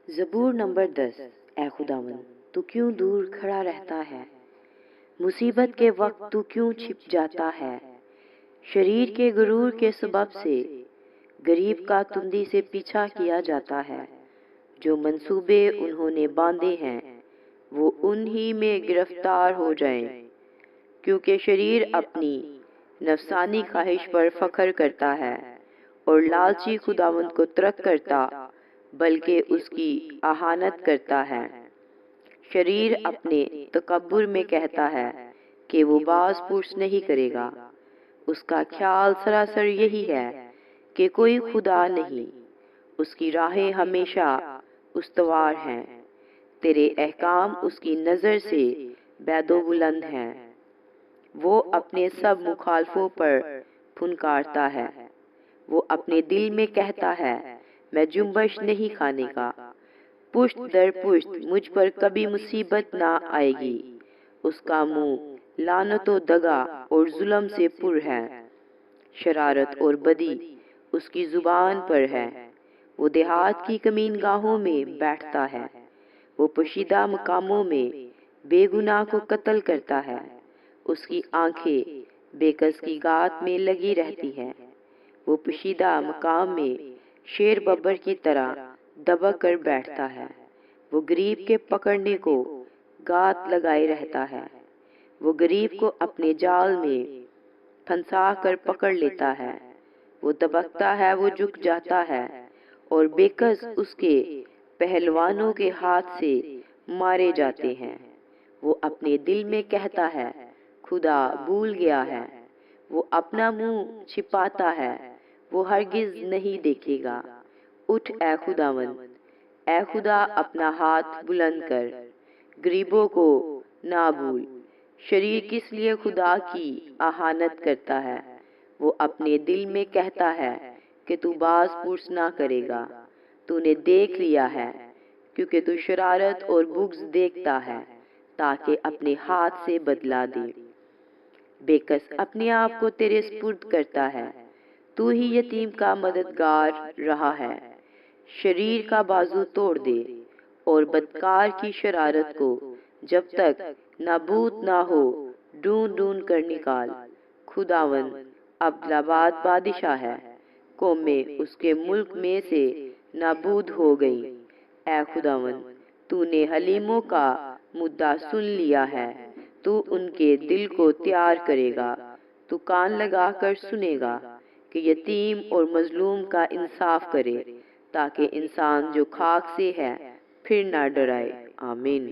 زبور نمبر 10۔ اے خداوند تو کیوں دور کھڑا رہتا ہے؟ مصیبت کے وقت تو کیوں چھپ جاتا ہے؟ شریر کے غرور کے سبب سے غریب کا تندی سے پیچھا کیا جاتا ہے۔ جو منصوبے انہوں نے باندھے ہیں وہ انہی میں گرفتار ہو جائیں، کیونکہ شریر اپنی نفسانی خواہش پر فخر کرتا ہے اور لالچی خداوند کو ترک کرتا بلکہ اس کی اہانت کرتا ہے۔ شریر اپنے تکبر میں کہتا ہے کہ وہ باز پرس نہیں کرے گا۔ اس کا خیال سراسر یہی ہے کہ کوئی خدا نہیں۔ اس کی راہیں ہمیشہ استوار ہیں، تیرے احکام اس کی نظر سے بعید و بلند ہیں۔ وہ اپنے سب مخالفوں پر پھنکارتا ہے۔ وہ اپنے دل میں کہتا ہے میں جنبش نہیں کھانے کا، پشت در پشت مجھ پر کبھی مصیبت نہ آئے گی۔ اس کا منہ لعنت و دغا اور ظلم سے پر ہے، شرارت اور بدی اس کی زبان پر ہے۔ وہ دیہات کی کمین گاہوں میں بیٹھتا ہے، وہ پوشیدہ مقاموں میں بے گناہ کو قتل کرتا ہے۔ اس کی آنکھیں بے کس کی گات میں لگی رہتی ہیں، وہ پوشیدہ مقام میں شیر ببر کی طرح دبک کر بیٹھتا ہے۔ وہ غریب کے پکڑنے کو گات لگائے رہتا ہے، وہ غریب کو اپنے جال میں پھنسا کر پکڑ لیتا ہے۔ وہ دبکتا ہے، وہ جھک جاتا ہے اور بے کس اس کے پہلوانوں کے ہاتھ سے مارے جاتے ہیں۔ وہ اپنے دل میں کہتا ہے خدا بھول گیا ہے۔ وہ اپنا منہ چھپاتا ہے، وہ ہرگز نہیں دیکھے گا۔ اٹھ اے خداوند، اے خدا اپنا ہاتھ بلند کر، غریبوں کو نہ بھول۔ شریر کس لیے خدا کی اہانت کرتا ہے؟ وہ اپنے دل میں کہتا ہے کہ تو باز پرس نہ کرے گا۔ تو نے دیکھ لیا ہے، کیونکہ تو شرارت اور بغض دیکھتا ہے، تاکہ اپنے ہاتھ سے بدلہ دے۔ بے کس اپنے آپ کو تیرے سپرد کرتا ہے، تو ہی یتیم کا مددگار رہا ہے۔ شریر کا بازو توڑ دے اور بدکار کی شرارت کو جب تک نابود نہ ہو ڈھونڈ ڈھونڈ کر نکال۔ خداوند ابدالآباد بادشاہ ہے، قومیں اس کے ملک میں سے نابود ہو گئی۔ اے خداوند تو نے حلیموں کا مدعا سن لیا ہے، تو ان کے دل کو تیار کرے گا۔ تو کان لگا کر سنے گا کہ یتیم اور مظلوم کا انصاف کرے، تاکہ انسان جو خاک سے ہے پھر نہ ڈرائے۔ آمین۔